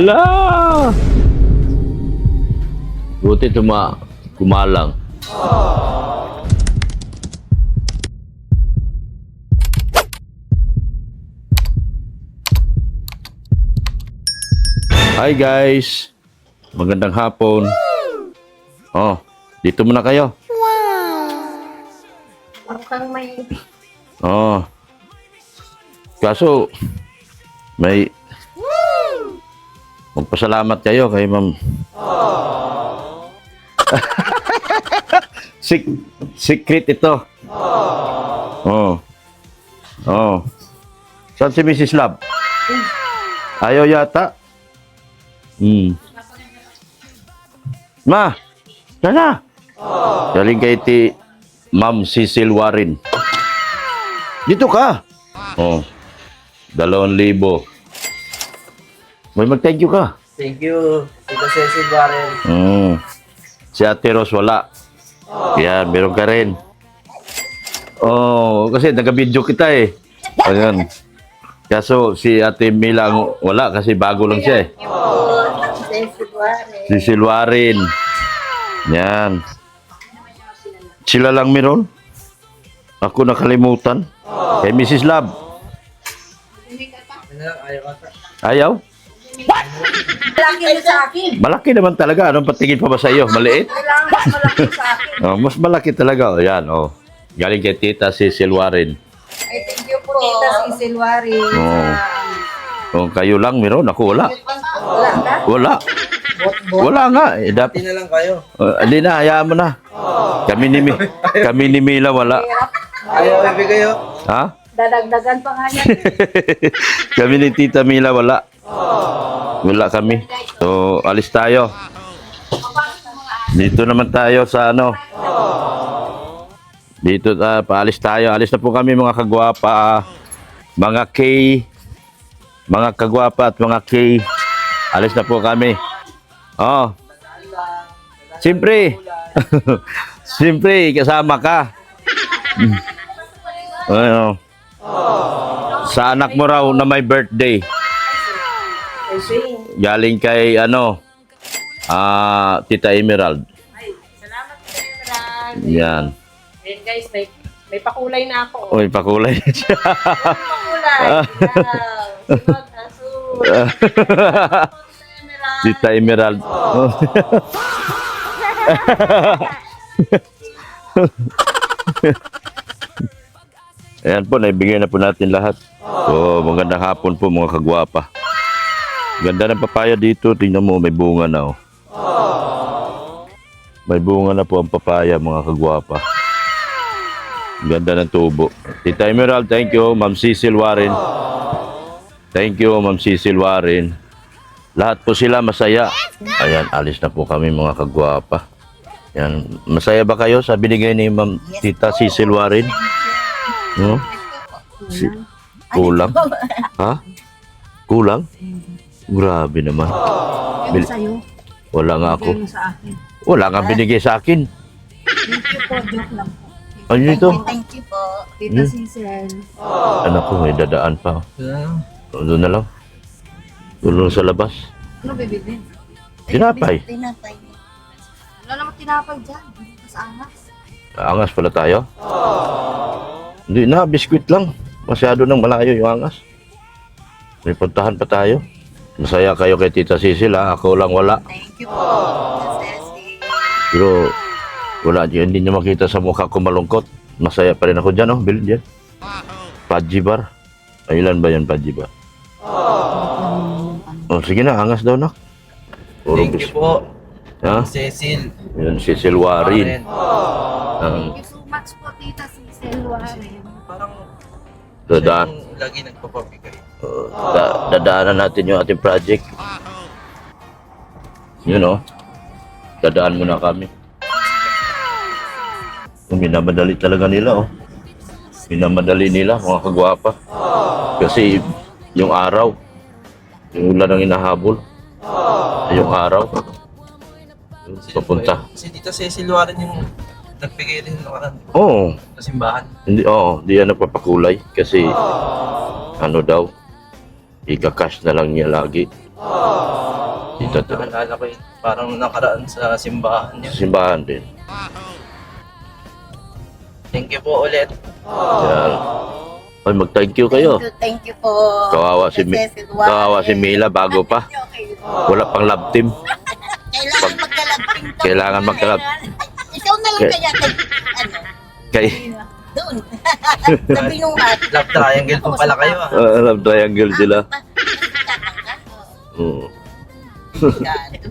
Ala! Buti kumalang. Hi guys! Magandang hapon. Oh, dito muna kayo. Mukhang may... Oh. Kaso, may... Magpasalamat kayo kay ma'am. Secret ito. Oh. Oh. Saan si Mrs. Love? Ayaw yata. Ma, sana. Galing kay ti Ma'am Cecil Warren. Dito ka. Oh. 2,000. May mag-thank you ka. Thank you, Tita Cecil Warren. Si Ate Rose wala. Yan, meron ka rin. Oh, kasi nag-video kita eh. Ayan. Kaso si Ate Mila wala kasi bago lang siya eh. Si Silwarin. Yan. Sila lang meron. Ako nakalimutan. Kay Mrs. Love. Ayaw ka. Ayaw? Malaki na sa akin. Malaki naman talaga. Anong patingin pa ba sa iyo? Maliit? Kailangan mas malaki sa akin. Oh, mas malaki talaga. O, yan. Oh. Galing kay Tita Cecil Warren. Ay, thank you po, Tita Cecil Warren. Oh. Kung kayo lang meron, ako wala. Wala ka? Wala. Wala nga. Eh, Pati na lang kayo. Hindi na, hayaan mo na. Kami ni Mila wala. Ayaw ibigay kayo. Ha? Dadagdagan pa nga yan. Kami ni Tita Mila wala. Wala kami. So, alis tayo. Dito naman tayo sa ano. Dito, paalis tayo. Alis na po kami mga kagwapa. Mga K. Mga kagwapa at mga K. Alis na po kami. Oh. Siyempre. Siyempre, kasama ka. Ano? Sa anak mo raw na may birthday. Galing kay ano? Tita Emerald. Ay, salamat po, Emerald. Yan. Ayun guys, may pakulay na ako. Uy, pakulay na siya. Pakulay. Simag asul. Emerald. Tita Emerald. Ayan po, naibigay na po natin lahat. So, magandang hapon po mga kagwapa. Ganda ng papaya dito. Tingnan mo, may bunga na oh. May bunga na po ang papaya mga kagwapa. Ganda ng tubo. Tita Emerald, thank you. Ma'am Cecil Warren. Thank you, Ma'am Cecil Warren. Lahat po sila masaya. Ayan, alis na po kami mga kagwapa. Yan. Masaya ba kayo sa binigay ni Ma'am Tita Cecil Warren? No? Kulang? Ha? Kulang? Grabe naman. Ayun sa'yo. Wala nga ako. Ayun sa akin. Wala nga binigay sa akin. Thank you po, joke lang po. Ano ito? Thank you po, Tita Cecil. Anak ko, may dadaan pa. Doon na lang. Doon sa labas. Ano bibigyan? Tinapay. Tinapay. Wala naman tinapay dyan. Mas angas. Angas pala tayo? Hindi na, biskwit lang. Masyado nang malayo yung angas. May puntahan pa tayo. Masaya kayo kay Tita Cecil ha. Ako lang wala. Thank you po, Tita Cecil. Pero wala dyan. Hindi nyo makita sa mukha ko malungkot. Masaya pa rin ako dyan oh. Bilhin dyan. Pudgy bar. Ay, ilan ba yan Pudgy bar? Oh, sige na. Angas daw na. Thank you po, Ha? Cecil. Yun, Cecil Warren. Thank you so much po, Tita Cecil Warren. Parang Dadaan. yung lagi nagpapabigay. Dadaanan natin yung ating project. Yun oh. Dadaan muna kami. Minamadali talaga nila oh. Minamadali nila mga kagwapa. Kasi yung araw, yung ulan ang inahabol. Yung araw, papunta. Si Tita Cecil Warren yung nagbigay rin ng Oo. sa simbahan. Hindi, di yan nagpapakulay kasi ano daw, ika-cash na lang niya lagi. Tita to. Naalala ko yun. Parang nakaraan sa simbahan niyo. Sa simbahan din. Thank you po ulit. Yan. Ay, mag-thank you kayo. Thank you po. Kawawa si, kawawa si Mila bago pa. Wala pang love team. Kailangan magkalabing po. Kailangan magkalab. Ikaw na lang kaya Kay, doon. Sa binuhat. Love triangle po pala kayo ah. love triangle sila.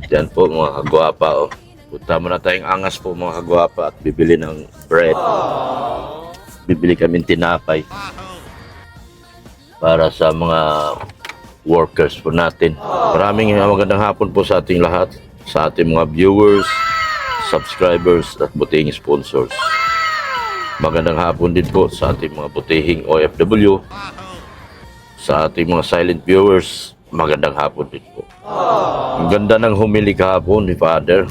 Yan po mga kagwapa. Oh. Punta muna tayong angas po mga kagwapa at bibili ng bread. Bibili kami tinapay para sa mga workers po natin. Maraming magandang hapon po sa ating lahat, sa ating mga viewers, subscribers at butihing sponsors. Magandang hapon din po sa ating mga butihing OFW, sa ating mga silent viewers. Magandang hapon din po. Ang ganda ng humili kahapon ni Father.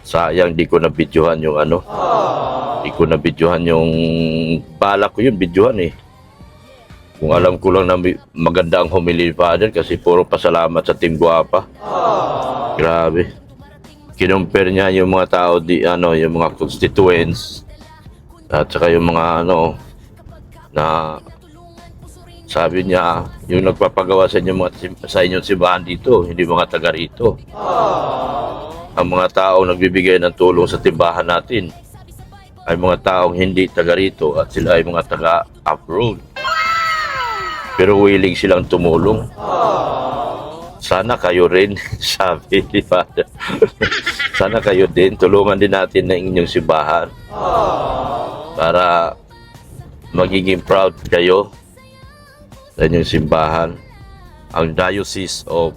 Sayang di ko na-videohan yung ano. Di ko na-videohan yung balak ko yun, videohan eh. Kung alam ko lang na maganda ang humili ni Father kasi puro pasalamat sa Team Guapa. Grabe. Kinumpare niya yung mga tao di ano, yung mga constituents at saka yung mga ano na sabi niya yung nagpapagawa sa inyo sa inyong simbahan dito, hindi mga taga rito. Ang mga taong nagbibigay ng tulong sa timbahan natin ay mga taong hindi taga rito at sila ay mga taga abroad. Pero willing silang tumulong. Sana kayo rin, sabi ni Father. Sana kayo din, tulungan din natin ng inyong simbahan para magiging proud kayo sa inyong simbahan, ang Diocese of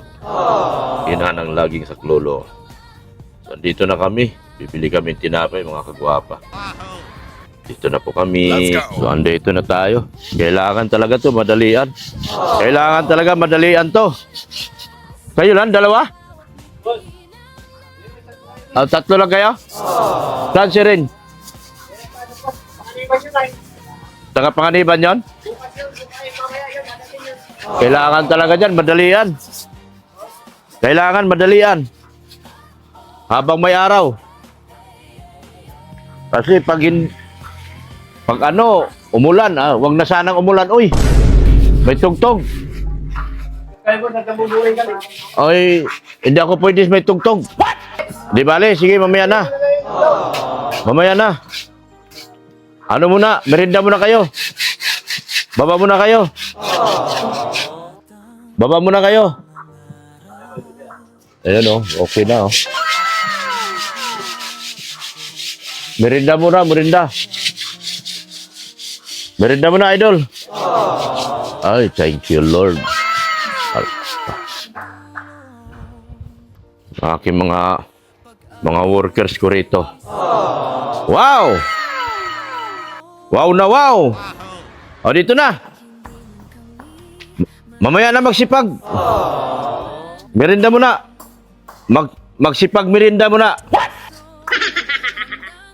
Inanang Laging Saklolo. So, dito na kami. Bibili kami tinapay, mga kagwapa. Dito na po kami. So, andito na tayo. Kailangan talaga to madalian. Kailangan talaga madalian to. Kayo lang, dalawa? Tatlo lang kayo? Saan si Rin? Taga Panganiban yon? Kailangan talaga dyan, madalian. Kailangan madalian. Habang may araw. Kasi pag ano, umulan, wag na sanang umulan. Uy, may tugtog. Oy, hindi ako pwede may tugtog. Di bale, sige, mamaya na. Mamaya na. Ano muna, merinda muna kayo. Baba muna kayo. Baba muna kayo. Ayan o, okay na o. Merinda muna, merinda. Merinda muna, idol. Ay, thank you, Lord. Aking mga workers ko rito. Wow! Wow na wow! O, dito na. Mamaya na magsipag. Merinda muna. Magsipag merinda muna.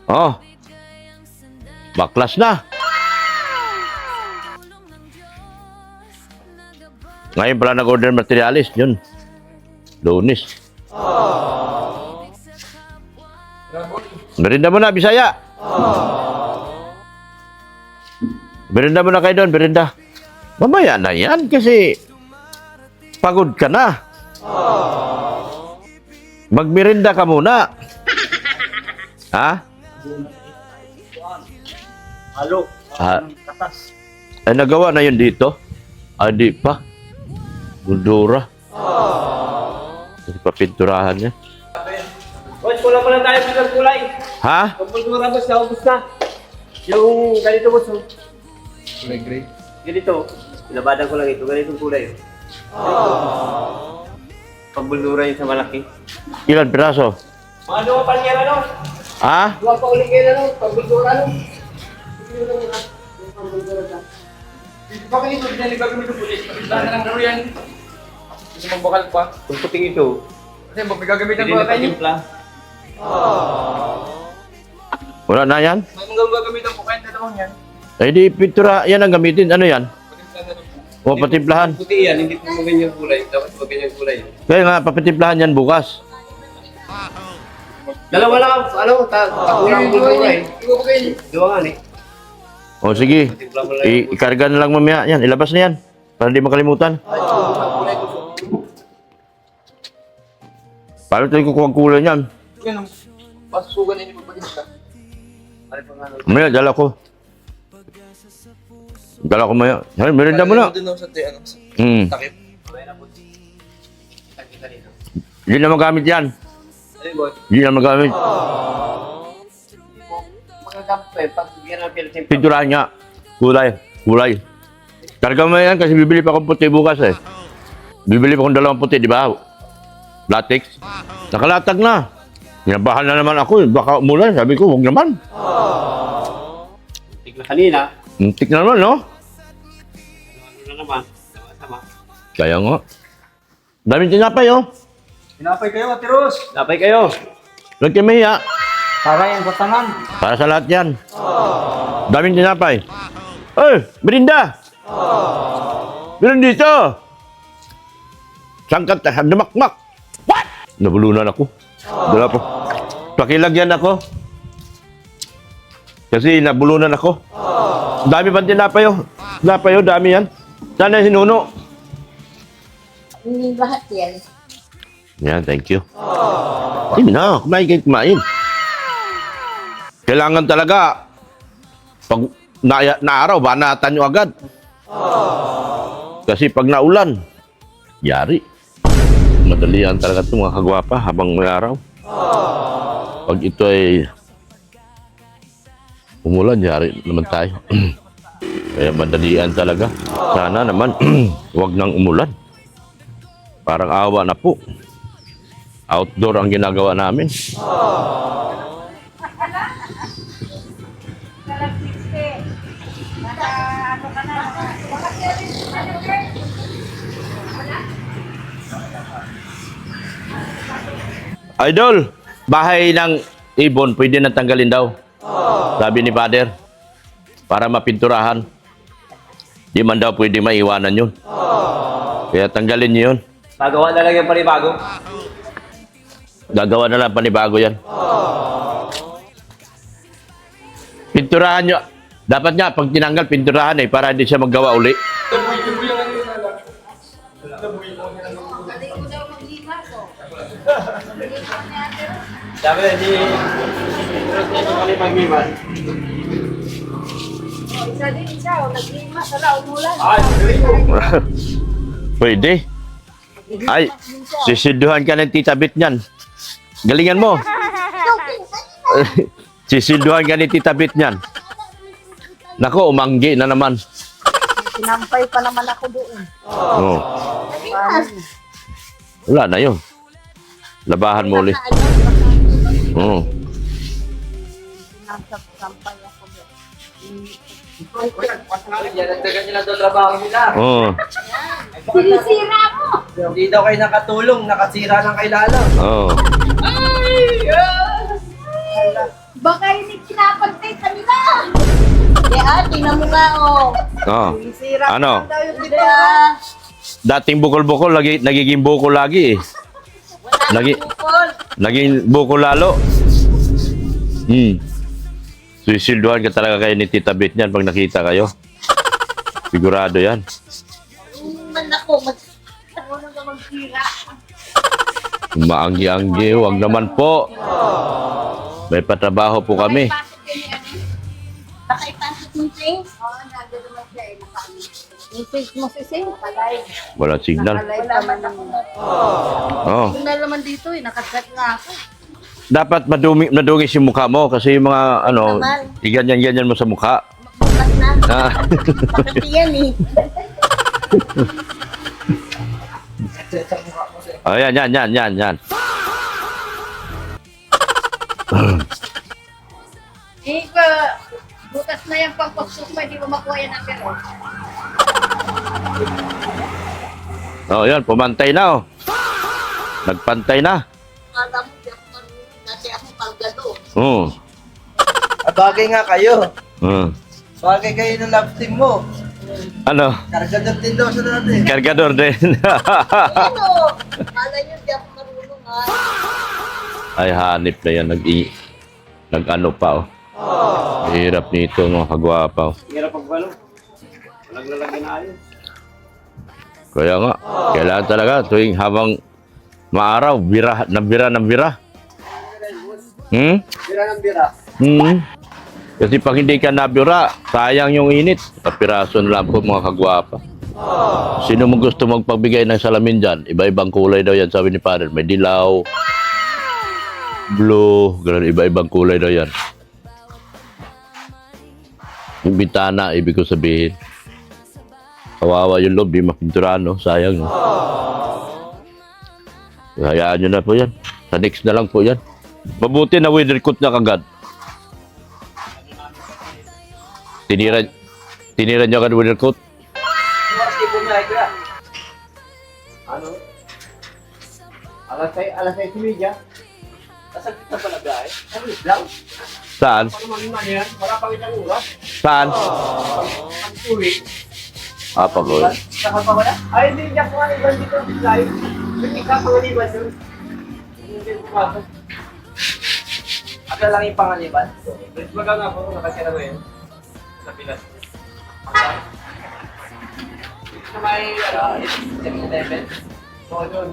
Oh. Baklas na. Ngayon pala nag-order materialis. Yun. Lunes. Merinda muna, Bisaya. Merinda muna kayo doon, merinda. Mamaya na yan kasi pagod ka na. Magmerinda ka muna. Ha? Halo. Katas. Ay, nagawa na yun dito? Di pa. Buldura. Kasi papinturahan niya. Boss, kulang pa lang tayo ng kulay. Ha? Ang buldura boss, naubos na. Yung ganito boss. Kulay gray. Ganito. Pinabadan ko lang ito. Ganitong kulay. Pagbuldura yun sa malaki. Ilan piraso? Mga dua pa niya ano? Ha? Dua pa ulit kayo ano? Pagbuldura ano? Bakit ito? Binalibag kami ng pulis. Pagbuldura ng laro yan. Kasi magbakal pa. Kung puting ito. Kasi magagamitan ko kayo. Wala na yan? Magagamitan ko kayo. Tatawang yan. Ay, di pintura. Yan ang gamitin. Ano yan? O, patimplahan. Puti yan, hindi po maganyang kulay. Dapat maganyang kulay. Kaya nga, papatimplahan yan bukas. Dalawa lang, takulang ko kulay. Dua nga ni. O, sige. Ikarga na lang mamaya. Yan, ilabas na yan. Para di makalimutan. Paano tayo kukuha ang kulay niyan? Yan, pasusugan ninyo magpagkita. Mamaya, dala ko. Dala ko maya. Ay, merinda mo na. Doon sa takip. Hindi na magamit yan. Ano boy? Hindi na magamit. Magagamit pag bigyan ng Philippine. Pinturahan niya. Kulay. Kulay. Karga mo yan kasi bibili pa akong puti bukas eh. Bibili pa akong 2 puti, di ba? Latex. Nakalatag na. Pinabahan na naman ako eh. Baka umulan. Sabi ko, huwag naman. Tignan kanina. Muntik na naman, no? Ano na naman? Sama. Kaya nga. Daming tinapay, oh. Pinapay kayo, Ate Ros. Pinapay kayo. Huwag kayo mahiya. Para yung batangan. Para sa lahat yan. Daming tinapay. Ay, merinda! Meron dito! Sangkat, dumakmak! What? Nabulunan ako. Dala po. Pakilagyan ako. Kasi nabulunan ako. Dami pang tinapay, oh. Tinapay, oh. Dami yan. Sana sinuno. Hindi lahat yan. Yan, thank you. Hindi na, kumain kayo kumain. Kailangan talaga, pag na araw, banatan nyo agad. Kasi pag naulan, yari. Madalian talaga ito mga kagwapa habang may araw. Pag ito ay umulan, yari naman tayo. Kaya madalian talaga. Sana naman, huwag nang umulan. Parang awa na po. Outdoor ang ginagawa namin. Idol, bahay ng ibon pwede na tanggalin daw. Sabi ni Father. Para mapinturahan. Di man daw pwede maiwanan yun. Kaya tanggalin niyo yun. Nagawa na lang yung panibago. Gagawa na lang panibago yan. Pinturahan nyo. Dapat nga, pag tinanggal, pinturahan eh, para hindi siya maggawa uli. Galing ko daw maglimas, oh. Sabi na, di... Hindi kami mag-iman. Isa din siya, oh. Naglimas, wala, umulan. Ay, galing mo. Pwede. Ay, sisilduhan ka ng tita Bit niyan. Galingan mo. Sisilduhan ka ni tita Bit niyan. Nako, umanggi na naman. Sinampay pa naman ako doon. Oh. Wala na yun. Labahan mo ulit. Oh. Sinampay ako doon. Nagdagan nila doon trabaho nila. Oh. Sinisira mo! Hindi daw kayo nakatulong, nakasira ng kay Lalo. Oh. Baka hindi kinapagtay sa nila! Tingnan mo nga, oh. Oh. Sinisira Ano? daw yung bidya. Dating bukol-bukol, nagiging bukol lagi eh. Naging bukol lalo. Suisilduhan ka talaga kayo ni Tita Bit niyan pag nakita kayo. Sigurado yan. Man ako, ano ka magsira? Maanggi-anggi, huwag naman po. May patrabaho po kami. Baka ipasok mo, James? Oo, nandun naman siya eh, nakaano. Yung face mo si Sing, nakalive. Walang signal. Nakalive naman ako. Oh. Yung naman dito eh, nakaset nga ako. Dapat madungis yung mukha mo kasi yung mga ano, Naman. iganyan-ganyan mo sa mukha. Bukas na. Ah. Bakit yan eh? Oh, yan. Eh, bukas na yan pang pagsok mo, hindi mo makuha yan ang pero. Oh, yan, pumantay na oh. Nagpantay na. Alam mo, dati ako pagado. Oh. Bagay nga kayo. Hmm. Bagay kayo ng love team mo. Ano? Kargador din daw siya dati. Kargador din. Ano? Kala nyo, di ako marunong ha. Ay, hanip na yan. Nag-ano pa, oh. Hirap nito, mga kagwapa, oh. Hirap pag ano. Walang lalagyan na ayos. Kaya nga, kailangan talaga tuwing habang maaraw, bira ng bira. Bira ng bira. Kasi pag hindi ka nabira, sayang yung init. Kapiraso na lang po mga kagwapa. Sino mo gusto magpagbigay ng salamin dyan? Iba-ibang kulay daw yan, sabi ni Father. May dilaw, blue, ganun, iba-ibang kulay daw yan. Yung bitana, ibig ko sabihin. Kawawa yung loob, di mapintura, no? Sayang, no? Hayaan nyo na po yan. Sa next na lang po yan. Mabuti na weather coat na kagad. Tinira nyo agad weather coat? Ano tipo niya, kuya? Ano? Alas 6:30. Kasal kita pala guys. Ano lang? Saan? Ano man yan? Wala pang isang oras. Saan? Ang tuwi. Pag-uwi. Saka pa wala? Ay, hindi niya po nga dito. Live. Hindi ka pangaliban yun. Hindi ko pasok. Ano lang yung pangaliban? Pwede ba nga po, nakasira ko yun. Sa Pilas. Dito na may, 7-Eleven. Oo, yun.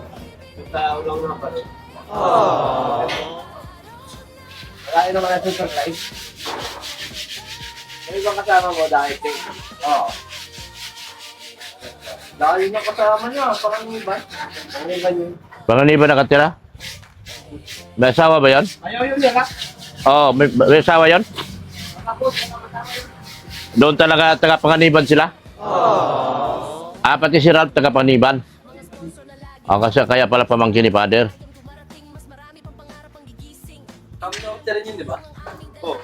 Sa ulang nga pa rin. Wala yun naman na super live. May ibang kasama mo dahil kayo. Oo. Dahil na kasama niya, panganiban. Panganiban yun. Panganiban nakatira? May asawa ba yan? Ayaw yun yan ha? Oo, may asawa yan? Tapos, kasama yun. Doon talaga taga-panganiban sila? Pati si Ralph taga-panganiban? Kasi kaya pala pamangkin ni Father. Kami na rin yun, di ba? Oo.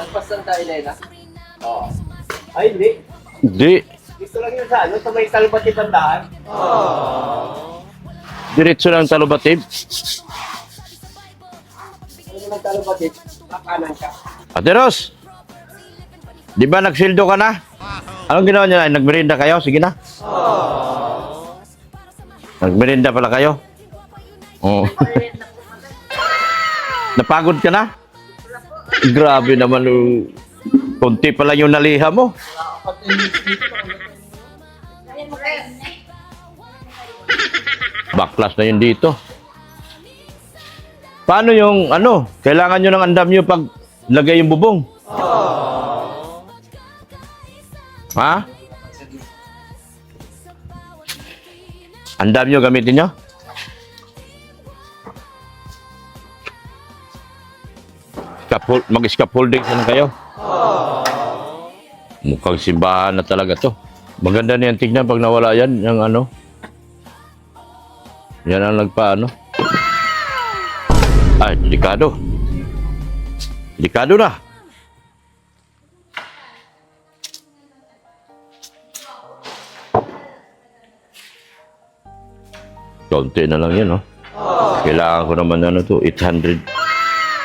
Nagpas lang tayo, Elena? Oo. Ay, hindi. Di. Dito lang yun sa ano, sa may talbati bandaan. Diretso lang talubatib. Ano naman talbati? Kakanan ka. Ate Ros, di ba nagsildo ka na? Anong ginawa niya? Nagmerinda kayo? Sige na. Nagmerinda pala kayo? Oo. Napagod ka na? Grabe naman. Kunti pala yung naliha mo. Kaya mo kayo. Baklas na yun dito. Paano yung ano? Kailangan nyo ng andam nyo pag lagay yung bubong. Ha? Andam nyo gamitin nyo? Mag-scaffolding na kayo. Mukhang simbahan na talaga to. Maganda na yan tignan pag nawala yan. Yung ano. Yan ang nagpaano. Ay, delikado. Delikado na. Kaunti na lang yan, no? Kailangan ko naman ano to, 800.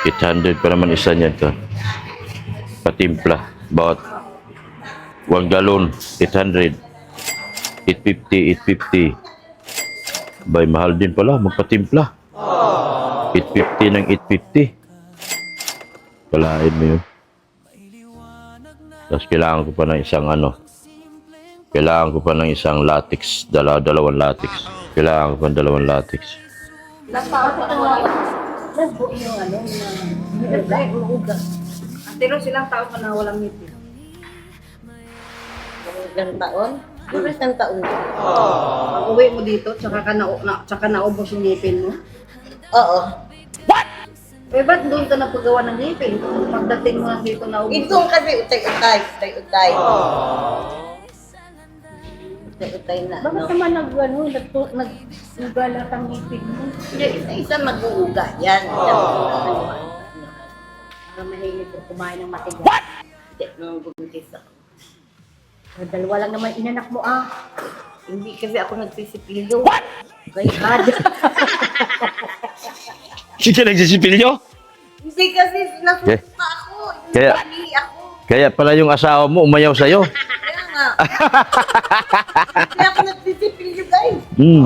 800 pa naman isa niyan to. Patimpla. Bawat 1 galon, 800. 850, 850. Bay, mahal din pala, magpatimpla. 850 ng 850. Palain mo yun. Tapos kailangan ko pa ng isang ano. Kailangan ko pa ng isang latex. Dalawang latex. Kailangan ko pa ng 2 latex. Nagbuo yung ano, na uugas. Pero silang tao ka na walang ngipin. Ilang taon? Pero isang taon ka. Pag uwi mo dito, tsaka naubos yung ngipin mo? Oo. What? Eh, ba't doon ka napagawa ng ngipin? Pagdating mo lang dito naubos. Ito kasi utay-utay. Utay-utay na. Bakit naman naggalat ang ngipin mo? Hindi, isa-isa mag-uuga yan. Para mahilig ko kumain ng matigas. What? Nung bumigis ako. Dalawa lang naman inanak mo Hindi kasi ako nagsisipilyo. What? Kaya kada. Sige, nagsisipilyo? Hindi kasi nasusunta ako. Kaya- Hindi ako. Kaya pala yung asawa mo umayaw sa'yo. Kaya nga. Kaya ako nagsisipilyo guys. Hmm.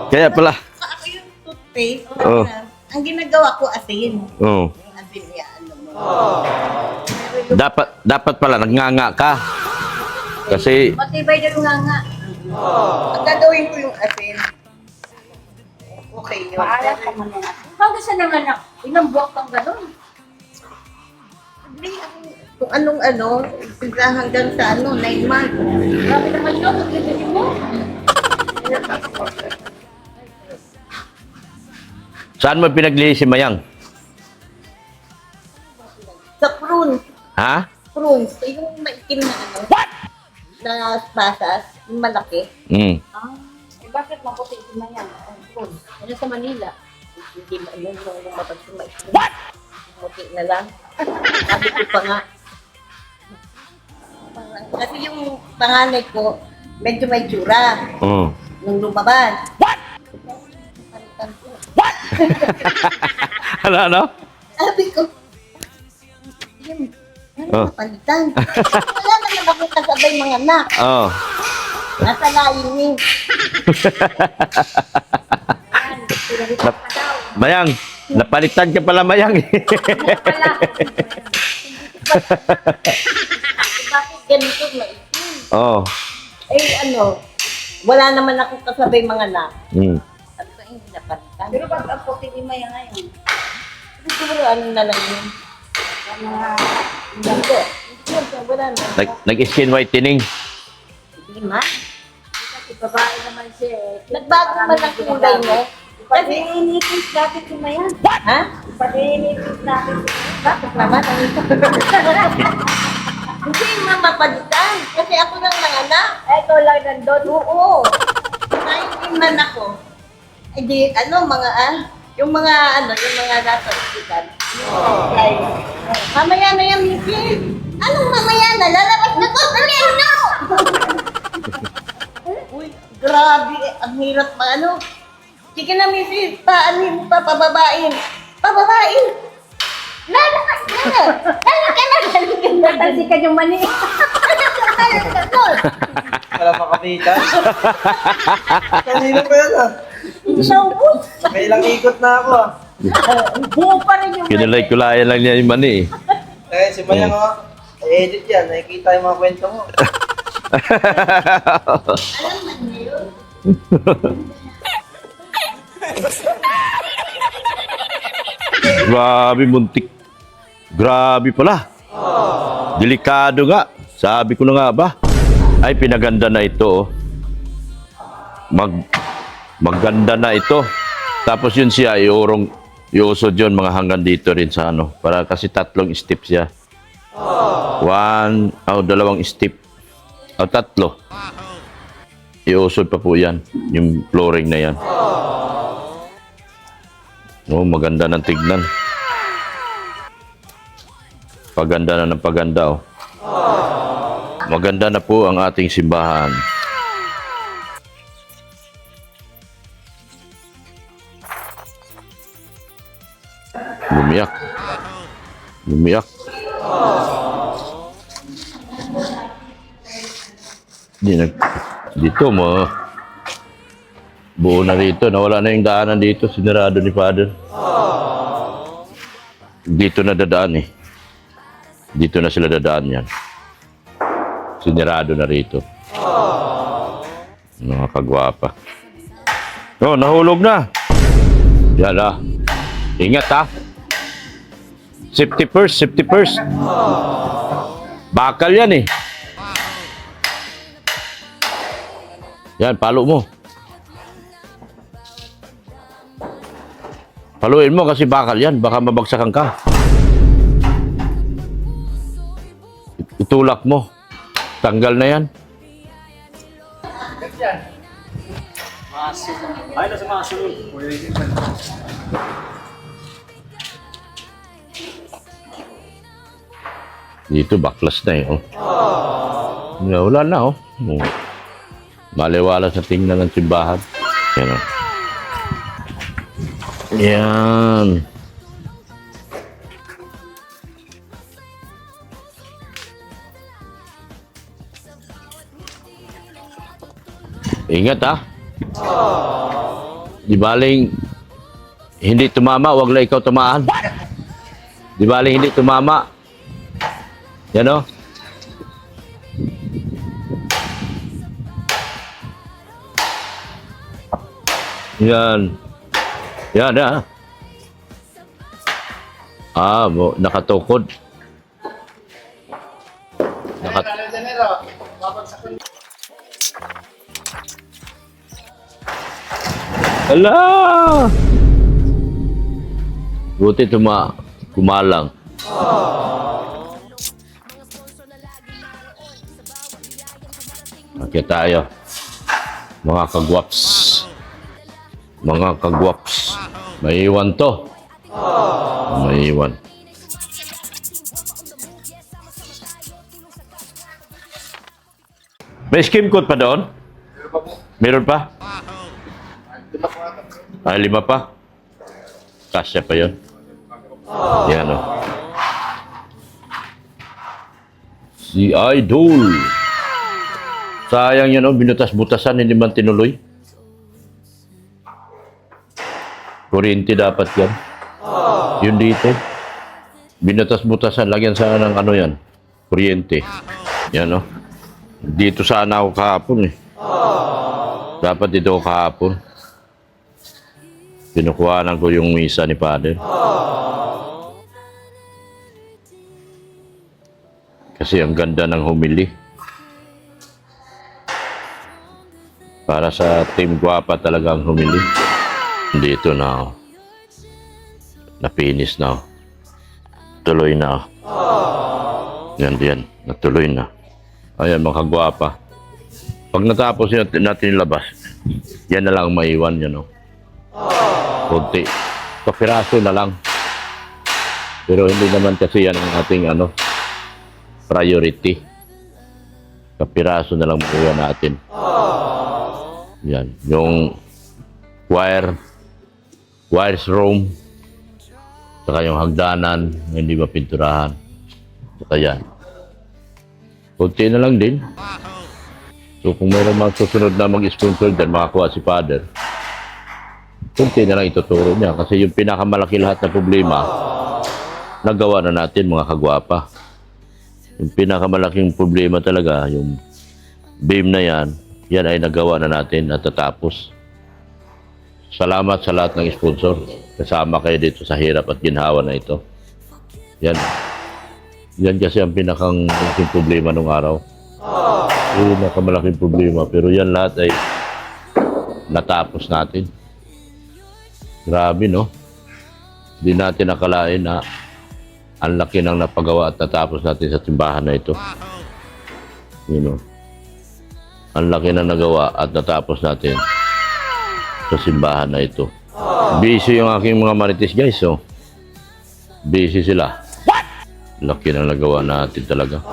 Kaya pala. Ako yung toothpaste. Oh. Ang ginagawa ko asin. Oh. Yung asin niya, ano mo. Dapat pala nagnganga ka. Kasi Matibay na yung nga. Ang gagawin ko yung asin. Okay yun. Maalam ka man yan. Hanggang sa naman ako, ilang buwak kang gano'n. Hindi, kung anong ano, sila hanggang sa 9 months. Grabe naman yun, magbibigay mo. saan mo pinaglihi si Mayang? Sa prunes. Ha? Prunes. Yung maitim na ano. Na pasas. Yung malaki. Hmm. Eh bakit maputi si Mayan? Ano sa Manila? Hindi ba yun yung lumabas yung maitim. Muti na lang. Sabi ko pa nga. Kasi yung panganay ko, medyo may tsura. Oh. Nung lumabas. Palitan ko. Ano? Sabi ko, yun, Oh. palitan. Wala naman ako kasabay mga anak. Oh. Nasa layin niya. Mayang, napalitan ka pala Mayang. Bakit ganito maitim? oh. Wala naman ako kasabay mga anak. Hmm. Sabi ko, hindi napalitan. Pero ba't ang puti ni Maya ngayon? Siguro ano na lang yun. Hindi ko. Wala na. Nag-skin whitening. Hindi man. Kasi babae naman siya eh. Nagbago man ang kulay mo. Kasi, Paninipis natin si Mayan. ha? Paninipis natin si Mayan. Bakit naman? Hindi mamapalitan. Kasi ako lang nanganak. Eto lang nandun. Oo. 19 man ako. Eh di, yung mga nasa ospital. Ay, mamaya na yan, Missy. Anong mamaya na? Lalabas na to. Dali, ano? Uy, grabe. Ang hirap Sige na, Missy. Paanin mo pa, pababain. Pababain. Lalakas na. Nagtansikan yung mani. Wala makapitan. Kanina pa yan ah. Naubos. May ilang ikot na ako ah. Buo pa rin yung Kinulay-kulayan lang niya yung mani. Eh, si Mayang edit yan. Nakikita yung mga kwento mo. Alam mo niya yun. Grabe, muntik. Grabe pala. Delikado nga. Sabi ko na nga ba. Ay, pinaganda na ito. Oh. Maganda na ito. Tapos yun siya, iusod yun mga hanggang dito rin sa Para kasi 3 step siya. 2 step. 3. Iusod pa po yan. Yung flooring na yan. Oh, maganda ng tignan. Paganda na ng paganda, oh. Maganda na po ang ating simbahan. Bumiyak. Bumiyak. Dito mo. Buo na rito. Nawala na yung daanan dito. Sinarado ni Father. Dito na dadaan eh. Dito na sila dadaan yan. Sinarado na rito. Nakakagwapa. Oh, nahulog na. Yan ah. Ingat ha. Safety first, safety first. Bakal yan eh. Yan, palo mo. Paluin mo kasi bakal yan. Baka mabagsakan ka. Itulak mo. Tanggal na yan. Ay, nasa mga sunod. Dito, baklas na eh. Oh. Wala na oh. Maliwala sa tingnan ng simbahan. Yan oh. Yan. Ingat ha. Di baling hindi tumama, wag lang ikaw tumaan. Di baling hindi tumama. Yan o. Yan. Yan ha. Nakatukod. Ala! Buti kumalang. Okay tayo. Mga kagwaps. Mga kagwaps. May iwan to. May iwan. May skim code pa doon? Meron pa? Ay, 5 pa? Kasya pa yun. Yan o. Si Idol. Sayang yan o, binutas-butasan, hindi man tinuloy. Kuryente dapat yan. Yun dito. Binutas-butasan, lagyan sana ng ano yan. Kuryente. Yan o. Dito sana ako kahapon eh. Dapat dito ako kahapon. Pinukuhanan ko yung misa ni Father. Kasi ang ganda ng humili. Para sa Team Guapa talaga ang humili. Dito na ako. Napinis na ako. Tuloy na ako. Yan. Natuloy na. Ayan mga kagwapa. Pag natapos natin labas, yan na lang maiwan yan. Kunti. Kapiraso na lang. Pero hindi naman kasi yan ang ating priority. Kapiraso na lang maiwan natin. Yan. Yung wires room, saka yung hagdanan, hindi mapinturahan. Saka yan. Kunti na lang din. So kung mayroon mga susunod na mag-sponsor dyan, makakuha si Father, kunti na lang ituturo niya. Kasi yung pinakamalaki lahat na problema, nagawa na natin mga kagwapa. Yung pinakamalaking problema talaga, yung beam na yan ay nagawa na natin at tatapos. Salamat sa lahat ng sponsor. Kasama kayo dito sa hirap at ginhawa na ito. Yan. Yan kasi ang pinakang problema nung araw. Yung nakamalaking problema. Pero yan lahat ay natapos natin. Grabe, no? Hindi natin nakalain na ang laki ng napagawa at natapos natin sa simbahan na ito. You know? Ang laki na nagawa at natapos natin sa simbahan na ito. Busy yung aking mga marites, guys. So, busy sila. Laki na nagawa natin talaga.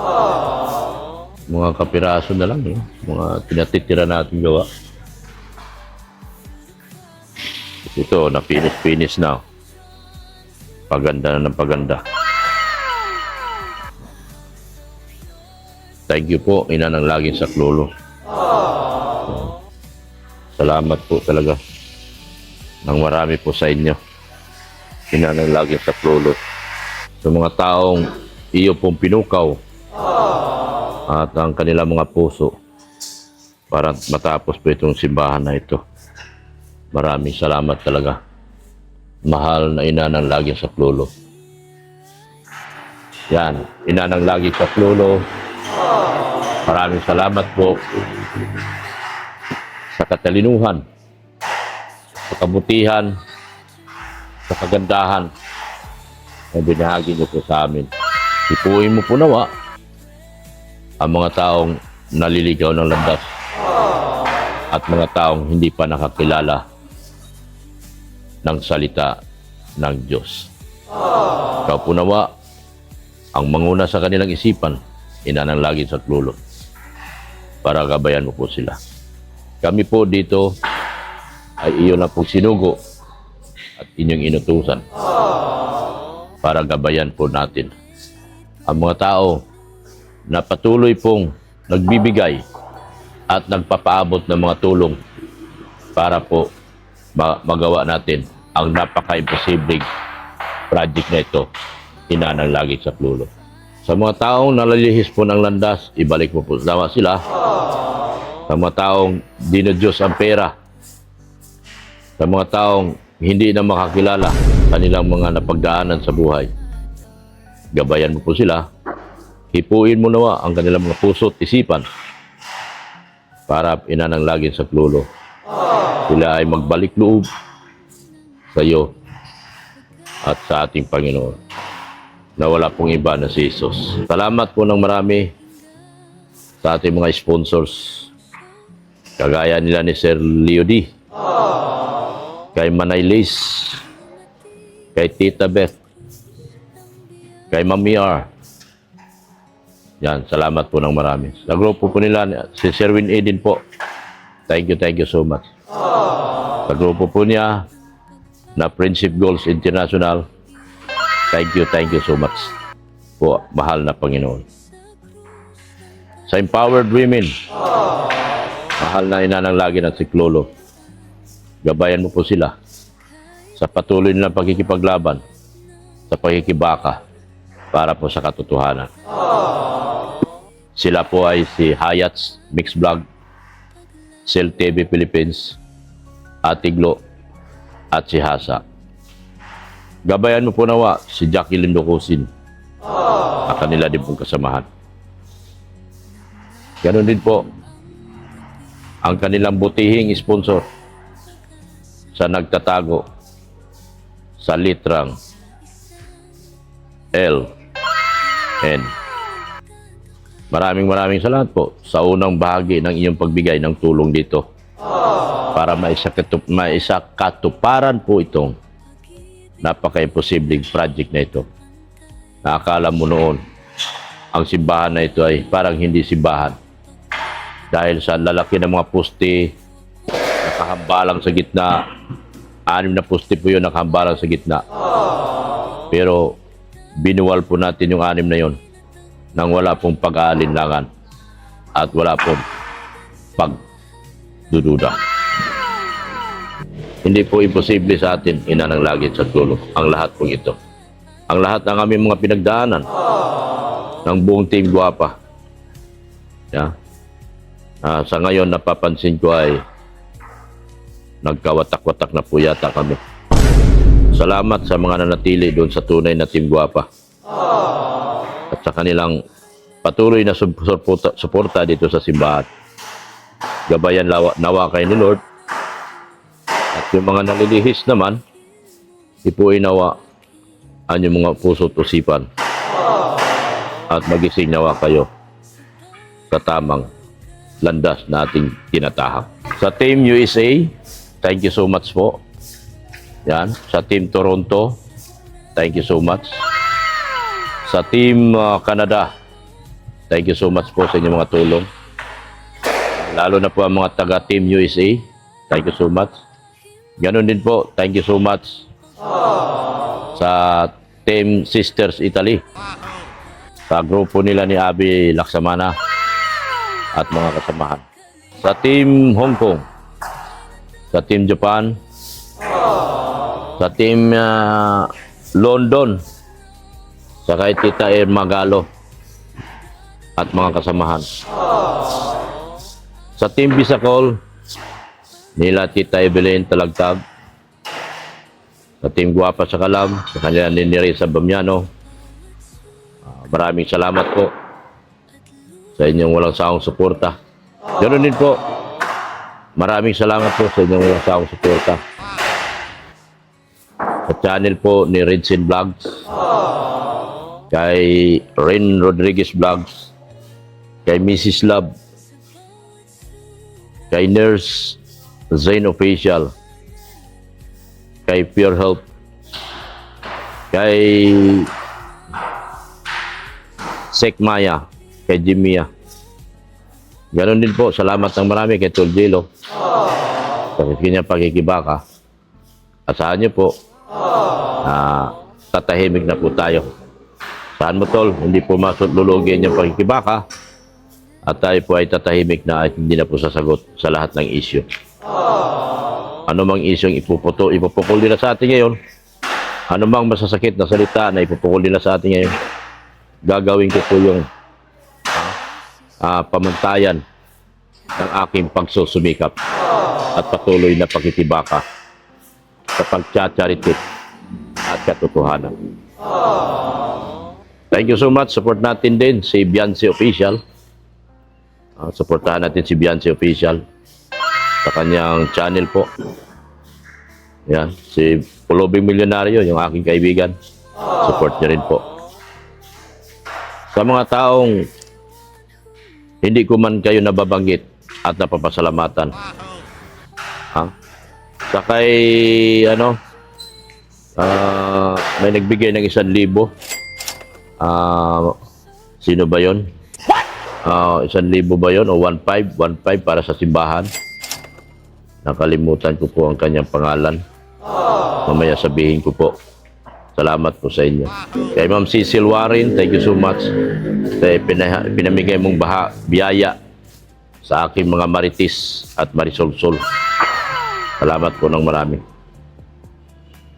Mga kapiraso na lang, mga pinatitira natin gawa. Ito, napinis-pinis na. Paganda na ng paganda. Thank you po, ina ng laging saklolo. Salamat po talaga. Nang marami po sa inyo. Ina ng laging saklolo. Sa mga taong iyo pong pinukaw at ang kanilang mga puso para matapos po itong simbahan na ito. Maraming salamat talaga. Mahal na ina ng laging saklolo. Yan, ina ng laging saklolo. Maraming salamat po sa katalinuhan, sa kabutihan, sa kagandahan na binahagi niyo po sa amin. Ipuin mo po nawa ang mga taong naliligaw ng landas at mga taong hindi pa nakakilala ng salita ng Diyos. Ikaw po nawa ang manguna sa kanilang isipan, ina ng laging saklolo, para gabayan mo po sila. Kami po dito ay iyo na pong sinugo at inyong inutusan para gabayan po natin ang mga tao na patuloy pong nagbibigay at nagpapaabot ng mga tulong para po magawa natin ang napaka-imposibleng project na ito, Inanang Lagit Saklolo. Sa mga taong nalalihis po ng landas, ibalik mo po dawa sila. Sa mga taong dinodiyos ang pera, sa mga taong hindi na makakilala kanilang mga napagdaanan sa buhay, gabayan mo po sila. Hipuin mo nawa ang kanilang mga puso at isipan para Inanang Lagit Saklolo. Sila ay magbalik loob sa iyo at sa ating Panginoon na wala pong iba na si Jesus. Salamat po ng marami sa ating mga sponsors. Kagaya nila ni Sir Leo D, kay Manay Liz, kay Tita Beth, kay Mami R. Yan, salamat po ng marami. Sa grupo po nila, si Sherwin Eden po. Thank you so much. Sa grupo po niya, na Friendship Goals International, thank you so much po, mahal na Panginoon. Sa Empowered Women, mahal na Inanang Lagit at Saklolo, gabayan mo po sila sa patuloy nilang pagkikipaglaban, sa pagkikibaka, para po sa katotohanan. Sila po ay si Hayats Mix Vlog, Cell TV Philippines, Atiglo, at si Hasa. Gabayan mo po nawa si Jacqueline Docosin at kanila din pong kasamahan. Ganon din po ang kanilang butihing sponsor sa nagtatago sa litrang L, N. Maraming salamat po sa unang bahagi ng iyong pagbigay ng tulong dito para maisakatuparan po itong napaka-imposibleng project na ito. Nakakala mo noon, ang simbahan na ito ay parang hindi simbahan dahil sa lalaki ng mga poste nakahambalang sa gitna. 6 na poste po yun nakahambalang sa gitna. Pero binuwal po natin yung 6 na yun nang wala pong pag-aalinlangan at wala pong pagdududa. Hindi po imposible sa atin, Inanang Lagit Saklolo, ang lahat po ito. Ang lahat ng aming mga pinagdaanan ng buong Team Guapa. Yeah. Sa ngayon, napapansin ko ay nagkawatak-watak na po yata kami. Salamat sa mga nanatili doon sa tunay na Team Guapa. At sa kanilang patuloy na suporta dito sa simbahan. Gabayan nawa kayo ni Lord. At yung mga nalilihis naman, ipuin nawa ang yung mga puso't usipan. At magising nawa kayo sa tamang landas na ating tinatahak. Sa Team USA, thank you so much po. Yan. Sa Team Toronto, thank you so much. Sa Team Canada, thank you so much po sa inyong mga tulong. Lalo na po ang mga taga Team USA, thank you so much. Ganon din po, thank you so much sa Team Sisters Italy, sa grupo nila ni Abby Laksamana at mga kasamahan. Sa Team Hong Kong, sa Team Japan, sa Team London, sa kay Tita Magalo at mga kasamahan. Sa Team Bisacol, nila Tita Evelyn Talagtag, sa Team Guapa sa Kalam, sa kanila ni Nerissa Bamiano. Maraming salamat po sa inyong walang sawang suporta. Ganoon din po, maraming salamat po sa inyong walang sawang suporta sa channel po ni Redsin Vlogs, kay Ren Rodriguez Vlogs, kay Mrs. Love, kay Nurse Zain Official, kay Pure Health, kay Sek Maya, kay Jimia. Ganon din po, salamat ng marami kay Tol Jelo sa kanyang pakikibaka. Asahan niyo po, tatahimik na po tayo. Saan mo, Tol? Hindi po masululugin yung pakikibaka. At tayo po ay tatahimik na at hindi na po sasagot sa lahat ng issue. Ano mang issue ipupukol nila sa atin ngayon, ano mang masasakit na salita na ipupukol nila sa atin ngayon, gagawin ko po yung pamantayan ng aking pagsusumikap at patuloy na pagkitibaka sa pagtsatsaritip at katotohanan. Thank you so much. Support natin din si Beyonce Official. Supportahan natin si Beyonce Official sa kanyang channel po. Yan, si Pulobing Milyonaryo, yung aking kaibigan. Support niya rin po. Sa mga taong hindi ko man kayo nababanggit at napapasalamatan. Sa kay, may nagbigay ng 1,000. Sino ba yon? 1,000 ba yon? O 1,500? 1,500 para sa simbahan. Nakalimutan ko po ang kanyang pangalan. Mamaya sabihin ko po. Salamat po sa inyo. Kay Ma'am Cecil Warren, thank you so much. Pinamigay mong biyaya sa aking mga maritis at marisolsol. Salamat po ng marami.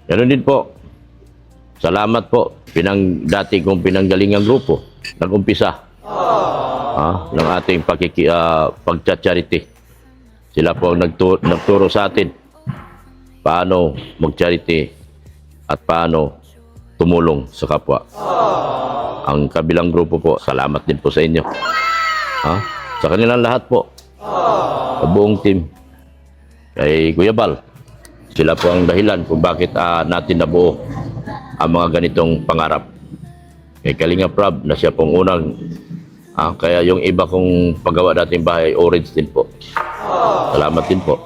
Ganun din po. Salamat po. Dati kong pinanggalingang grupo. Nag-umpisa. Ng ating pagcha-charity. Sila po ang nagturo sa atin paano mag-charity at paano tumulong sa kapwa. Ang kabilang grupo po, salamat din po sa inyo. Sa kanilang lahat po. Sa buong team. Kay Kuya Bal. Sila po ang dahilan kung bakit natin nabuo ang mga ganitong pangarap. Kay Kalinga Prab na siya pong unang kaya yung iba kong paggawa dating bahay, orange din po. Salamat din po.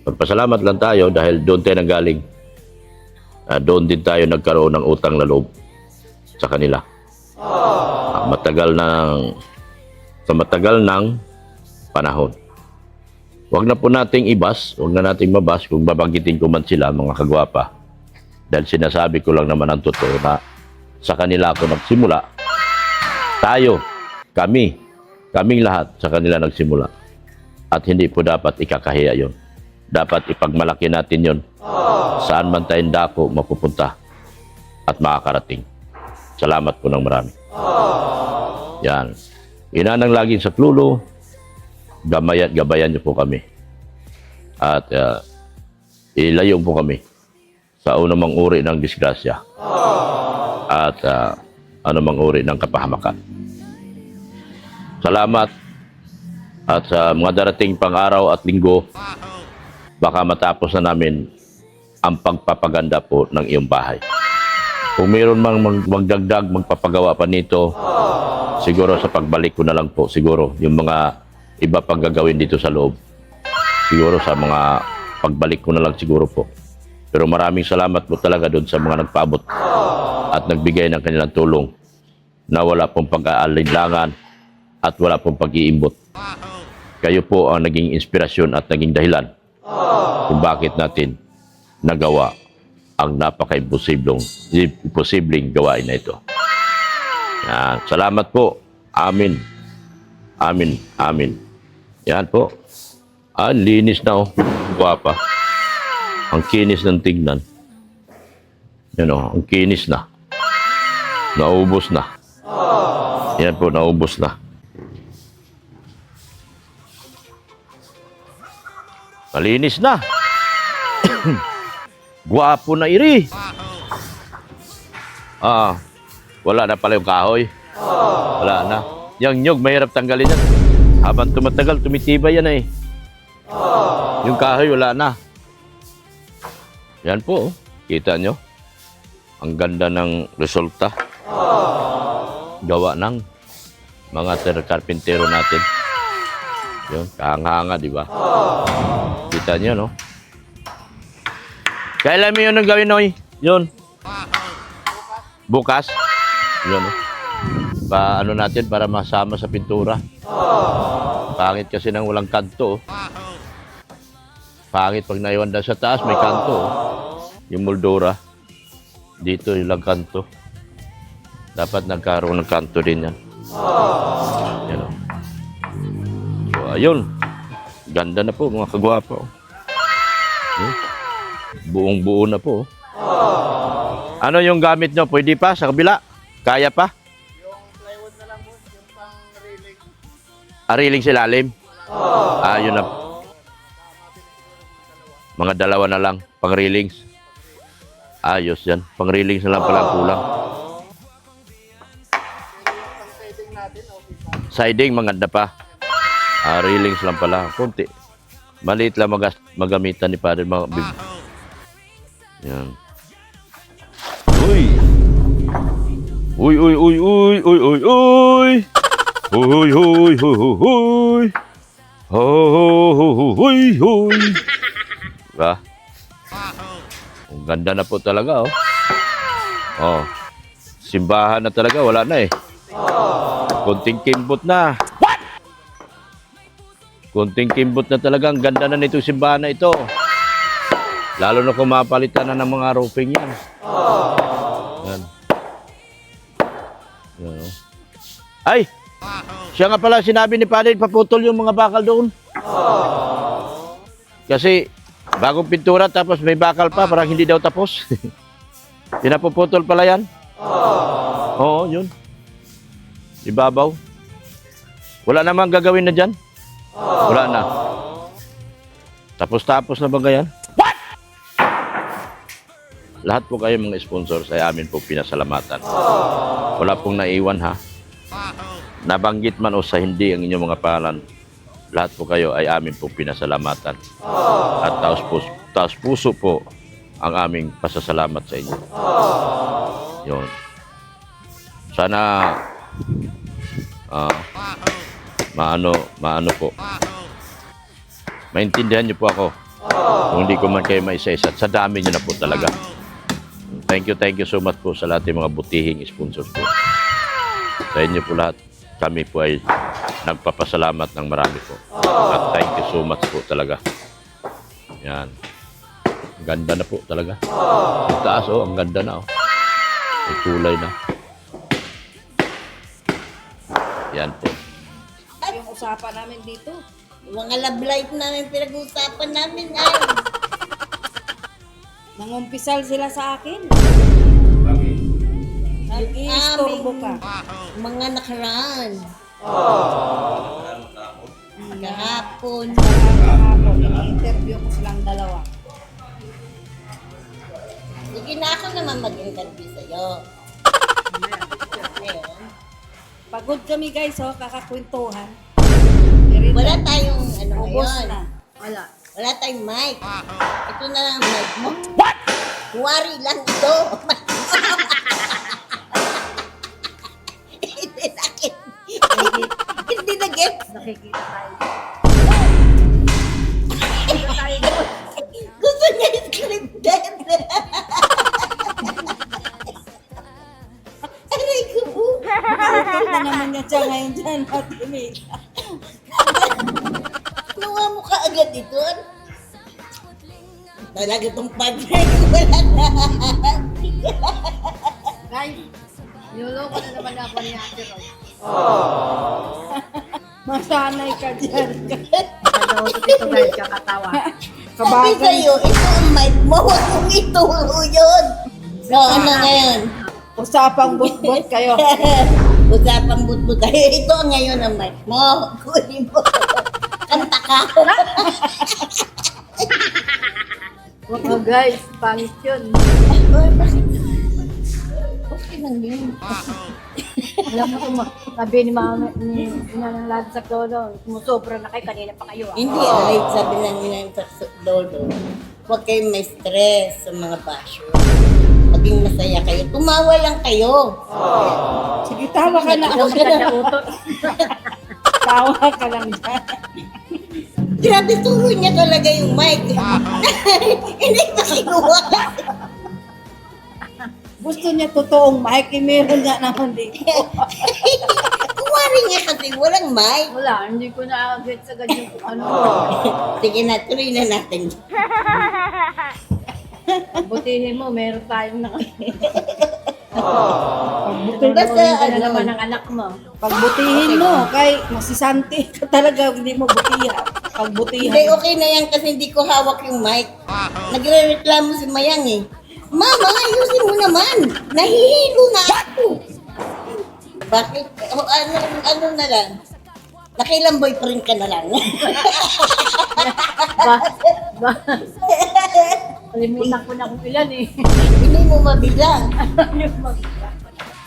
Magpasalamat lang tayo dahil doon tayo nanggaling. Doon din tayo nagkaroon ng utang na loob sa kanila. Sa matagal ng panahon. Huwag na po nating huwag na nating mabas kung babanggitin ko man sila, mga kagwapa. Dahil sinasabi ko lang naman ang totoo na sa kanila ako nagsimula. Kaming lahat sa kanila nagsimula. At hindi po dapat ikakahiya yon. Dapat ipagmalaki natin yon. Saan man tayong dako mapupunta at makakarating. Salamat po ng marami. Yan. Inanang laging sa klulo, gabayan niyo po kami. At ilayo po kami sa anumang uri ng disgrasya. At anumang uri ng kapahamakan. Salamat. At sa mga darating pang araw at linggo, baka matapos na namin ang pagpapaganda po ng iyong bahay. Kung mayroon mang magdagdag, magpapagawa pa nito, siguro sa pagbalik ko na lang po, siguro yung mga iba pang gagawin dito sa loob. Siguro sa mga pagbalik ko na lang siguro po. Pero maraming salamat po talaga doon sa mga nagpaabot at nagbigay ng kanilang tulong na wala pong pag-aalinlangan at wala pong pag-iimbot. Kayo po ang naging inspirasyon at naging dahilan kung bakit natin nagawa ang napaka-imposibleng gawain na ito. Yan. Salamat po. Amin. Amin. Amin. Yan po. Linis na Guwapa. Ang kinis ng tignan. Yan ang kinis na. Naubos na. Yan po, naubos na. Malinis na. Guwapo na iri. Wala na pala yung kahoy. Wala na. Yung nyug, mahirap tanggalin yan. Habang tumatagal, tumitibay yan Yung kahoy, wala na. Yan po. Kita nyo? Ang ganda ng resulta. Gawa ng mga karpintero natin. Yun, kahanga-hanga, di ba? Kita nyo, no? Kailan mo yun ang gawin, Noy? Yun. Bukas? Yun, no? Ano natin para masama sa pintura. Pangit kasi nang walang kanto. Pangit pag naiwan sa taas, may kanto. Yung moldura. Dito yung lang kanto. Dapat nagkaroon ng kanto din yan. Yan o. So, ayun. Ganda na po, mga kagwapa. Oh. Buong-buo na po. Ano yung gamit nyo? Pwede pa sa kabila? Kaya pa? Yung plywood na lang po, yung pang railing. Ariling silalim? Yun na. Mga dalawa na lang, pang railings. Ayos yan, pang railings na lang pala ang kulang. Pang setting natin, okay pa. Siding, maganda pa. Railings lang pala, konti. Maliit lang magamitan ni Padre. Yan. Uy! Uy, uy, uy, uy, uy, uy, uy! Uy, uy, uy, uy, uy! Uy, uy! Diba? Ang ganda na po talaga, oh. Oh. Simbahan na talaga, wala na eh. Konting kimbot na. Konting kimbot na talaga. Ang ganda na nitong simbahan na ito. Lalo na kung mapalitan na ng mga roofing yan. Yan. Yan, oh. Ay! Siya nga pala sinabi ni Padre, paputol yung mga bakal doon. Kasi bagong pintura tapos may bakal pa, parang hindi daw tapos. Pinapuputol pala yan. Oo, yun. Ibabaw. Wala namang gagawin na dyan. Wala na. Tapos na ba ganyan? What? Lahat po kayo mga sponsors ay amin po pinasalamatan. Wala pong naiwan ha. Nabanggit man o sa hindi ang inyong mga pangalan, lahat po kayo ay amin po pinasalamatan. At taos puso po ang aming pasasalamat sa inyo. Yun. Sana maano po. Maintindihan niyo po ako. Kung hindi ko man kayo maisa-isa, sa dami niyo na po talaga. Thank you so much po sa lahat ng mga butihing sponsors po. Sa inyo po lahat, kami po ay nagpapasalamat ng marami po. At thank you so much po talaga. Yan. Ang ganda na po talaga. Ang taas oh, ang ganda na oh. May kulay na. Yan po. Yung usapan namin dito. Yung mga love life namin pinag-uusapan namin ay. Nangumpisal sila sa akin. Nag-i-istorbo ka. Mga nakaraan. Kahapon. Kahapon, interview ko silang dalawa. Sige na ako naman mag-interview sa'yo. Ngayon, Pagod kami guys, oh, kakakwentuhan. wala tayong ano Ubos ngayon. na. Wala. Wala tayong mic. Ito na lang ang mic mo. What? Kuwari lang ito. Hindi na get. Hindi na get. Nakikita tayo. Gusto niya scripted. Aray ko po. Nakikita na naman niya siya ngayon dyan. Matimika. Nuha mo ka agad ito. Talaga itong padre. Wala na. Guys, niloloko na naman ako ni Ate Roy. Masanay ka dyan. Ano ito guys, kakatawa. Sabi sa'yo, ito ang mic mo. Huwag mong ituro yun. So, ano ngayon? Usapang butbut kayo. Usapang butbut tayo. Ito ngayon ang mic mo. Kunin mo. Kanta ka. Huwag mo guys, pangit yun. Okay lang yun. Alam mo kung sabi ni mama, ni Nanang Lad sa Lolo, sumusobra na kayo, kanina pa kayo ah. Hindi ay sabi lang nila sa lolo. Huwag kayong may stress sa mga basher. Maging masaya kayo. Tumawa lang kayo. Sige, tawa ka na. Huwag ka na utot. Tawa ka lang dyan. Grabe, turo niya talaga yung mic. Hindi pa kinuha. Gusto niya totoong mic, eh, meron nga naman dito. Kuwari nga kasi walang mic. Wala, hindi ko na-get sa ganyan kung ano. Sige na, tuloy na natin. Butihin mo, meron tayong Basta Ano naman ano, ang anak mo? Pagbutihin mo, kay masisante ka talaga, hindi mo butihan. Pagbutihan. hindi okay na yan kasi hindi ko hawak yung mic. Nagre-reklamo si Mayang eh. Mama, ayusin mo naman. Nahihilo na ako. Bakit? O, ano na lang? Nakilang boyfriend ka na lang. Kalimutan ko na kung ilan eh. Hindi mo mabilang.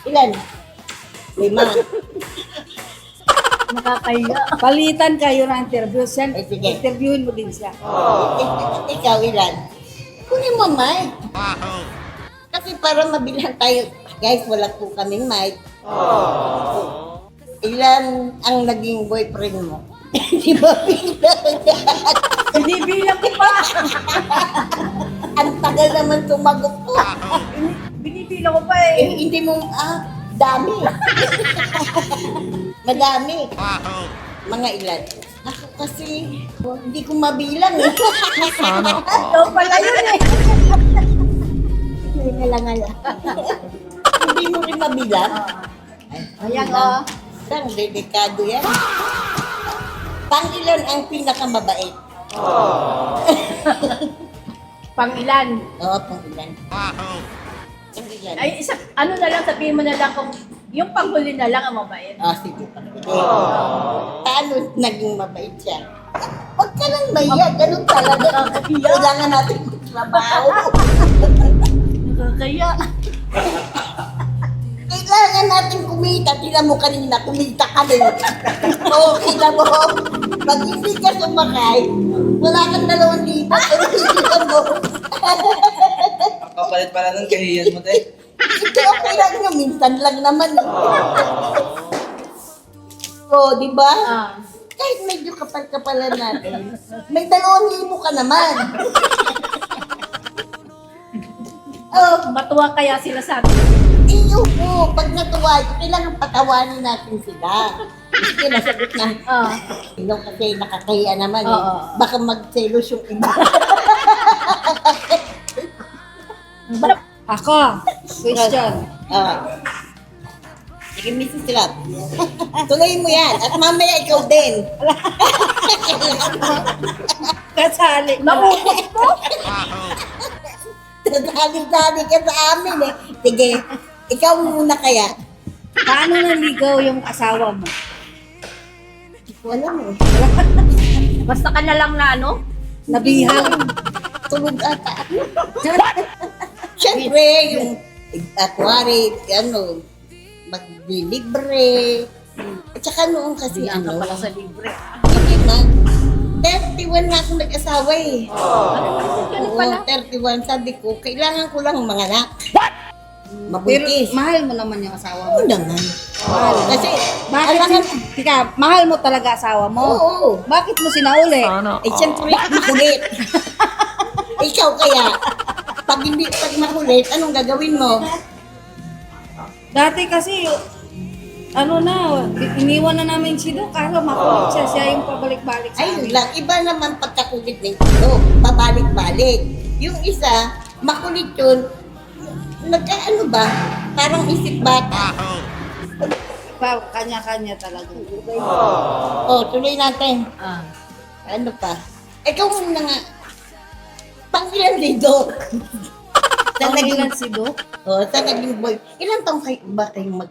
Ilan? 5. Nakakahiya. Palitan kayo ng interview. Siya, Eh, sige. interviewin mo din siya. Ikaw, ilan? Kunin mo mic. Kasi para mabilang tayo. Guys, wala po kaming mic. Ilan ang naging boyfriend mo? Di ba bilang? Binibilang ko pa. Ang tagal naman sumagot ko. Binibilang ko pa eh. Hindi mo, dami. Madami. Mga ilan. Ako kasi, hindi ko mabilang eh. Ikaw pala yun eh. Nalangala. Hindi mo rin mabilang. Ayan o. Ang delikado yan. Pangilan ang pinakamabait? Pang-ilan. Oo, pangilan. Pangilan. Ay, isa, ano na lang, sabihin mo na lang kung yung panghuli na lang ang mabait. Sige, pangilan. Paano naging mabait siya? Huwag ka lang maiya, ganun talaga. Kailangan natin magtrabaho. Nakakaya. Kailangan natin kumita. Tingnan mo kanina, kumita ka din. Oo, kita mo. Pag hindi ka sumakay, wala kang 2,000. Pero kita mo. Kapalit pala ng kahiyan mo, te. Ito okay lang nyo. Minsan lang naman. Oo, di ba? Ah. Kahit medyo kapal-kapalan natin, may 2,000 ka naman. Oh, Matuwa kaya sila sa atin. iyo po, pag natuwa, kailangan patawanin natin sila. Kasi nasagot na. Ah. Ino kasi nakakaya naman eh. Oo. Baka magselos yung iba. Ako, question. Sige, Mrs. Love. Tuloy mo yan. At mamaya ikaw din. Kasali. Naubos mo? Dali-dali ka sa amin eh. Sige, ikaw muna kaya. Paano naligaw yung asawa mo? Wala mo. Basta ka na lang na ano? Nabihag. Tulog ata. Siyempre, yung aquari, maglilibre. At saka noon kasi Diyan ka pala sa libre. hindi na. 31 na ako nag-asawa eh. Ganun Oo, pala. 31. Sabi ko, kailangan ko lang manganak. Pero Mabuntis. mahal mo naman yung asawa mo. Oo naman. Kasi, Bakit? alangan, Tika, mahal mo talaga asawa mo. oo. Bakit mo sinauli? Eh, siyempre, makulit. Ikaw kaya, pag makulit, anong gagawin mo? Dati kasi, ano na, iniwan na namin si Doc. Kasi makulit siya. Siya yung pabalik-balik sa Ayun amin. lang, iba naman pagkakulit ng ito, pabalik-balik. Yung isa, makulit yun, nagkaano ba, parang isip bata. Kanya-kanya talaga. Oh, tuloy natin. Ah. Ano pa? Ikaw muna nga, pangilan ni Doc. Sa Pangilan naging, si Doc? sa naging boy. Ilan taong kayo ba kayong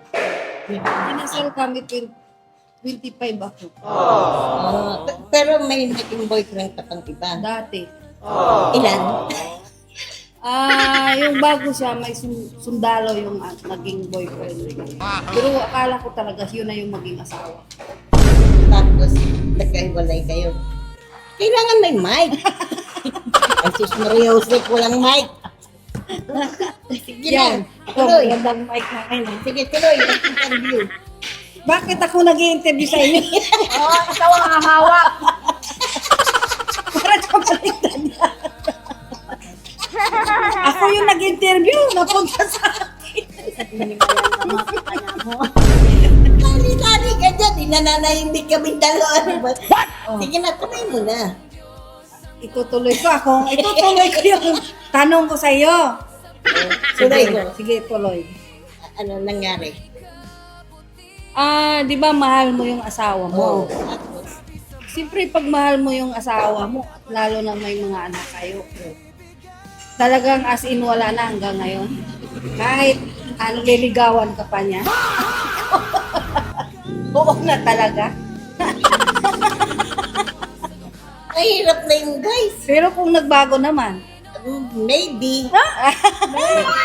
Kinasal kami 25 ako. pero may naging boyfriend ka pang iba. Dati. Ilan? Yung bago siya, may sundalo yung naging boyfriend. Pero akala ko talaga yun na yung maging asawa. Tapos, nagkahiwalay kayo. Kailangan may mic. Ay, sus Maria Jose, walang mic. Sige Yan. na, Ito, tuloy. magandang mic namin. Sige, tuloy. Ang interview. Bakit ako nag-i-interview sa inyo? Oh, ikaw ang hahawak. Para kapalitan niya. Ako yung nag-interview, napunta sa akin. Lali-lali ka dyan. Nananahimik kami dalawa. Ano ba? Sige na, tuloy mo na. Itutuloy ko yung tanong ko sa iyo. Tuloy mo. Sige, tuloy. ano nangyari? Di ba mahal mo yung asawa mo? Tapos, Siyempre, pag mahal mo yung asawa mo, lalo na may mga anak kayo, talagang as in wala na hanggang ngayon. Kahit liligawan ka pa niya. Oo na talaga. mahirap na yun, guys. Pero kung nagbago naman, Maybe.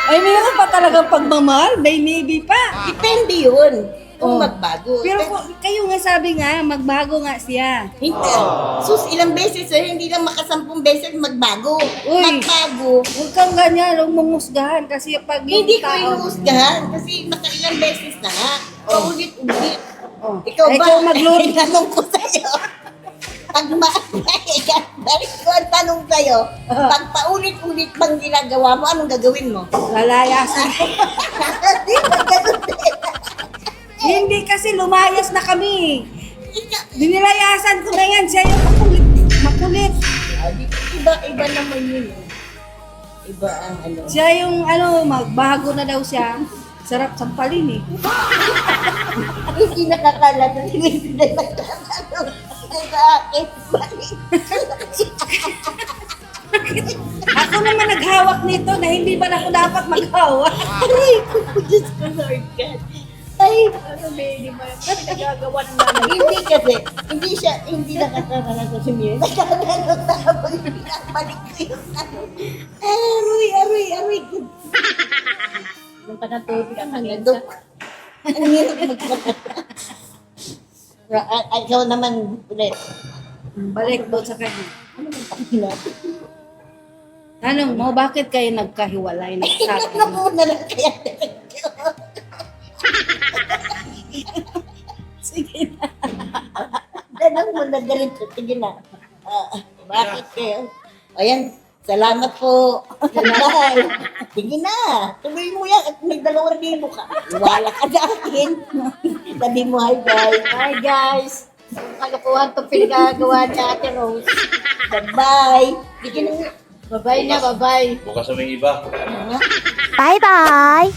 ay meron pa talagang pagmamahal, may maybe pa. Depende yun. Kung Oh. magbago. Pero kayo nga sabi nga, magbago nga siya. Hindi. Sus, ilang beses, hindi lang makasampung beses magbago. Uy. Magbago. Huwag kang ganyan, huwag mong husgahan kasi pag yung Hindi ko tao- inuusgahan kasi makailang beses na nga. Paulit-ulit. Oh. Ikaw ba? Ikaw magluluto. Tanong ko sa'yo. Pag balik ko ang tanong sa'yo, pag paulit-ulit bang ginagawa mo, anong gagawin mo? Lalayasan ko. Di ba ganun din? Hindi kasi lumayas na kami. Ika- Dinilayasan ko na yan. Siya yung makulit. Makulit. Iba naman yun. Iba ang ano. Siya yung magbago na daw siya. Sarap sampalin eh. Hindi nakakalato. Hindi nakakalato. Sa akin. Ako naman naghawak nito na hindi ba ako dapat maghawak? Aray ko po, Diyos ko, Lord God. Ay, hindi nagagawa ng nanay. Hindi kasi, hindi nakakalato si Mia. Nakakalato na habang pinapalik ko yung ano. Aroy. Yung panatubig ang Nandok. Ang hirap magpapata. Ikaw naman, ulit. Balik doon sa kanya. Ano ang panghinap? Tanong mo, bakit kayo nagkahiwalay? Nagsabi Ano mo. muna lang kaya diretso? Sige na. Tanong mo na diretso. Sige na. Bakit kayo? Ayan, salamat po. Salamat. Sige na. Tuloy mo yan at may 2,000 ka. Wala ka sa akin. Sabi mo, hi guys. Hi guys! Kalokohan itong pinagagawa ni Ate Rose. Bye-bye. Sige na. Bye-bye na, bye-bye. Bukas sa may iba. Bye-bye.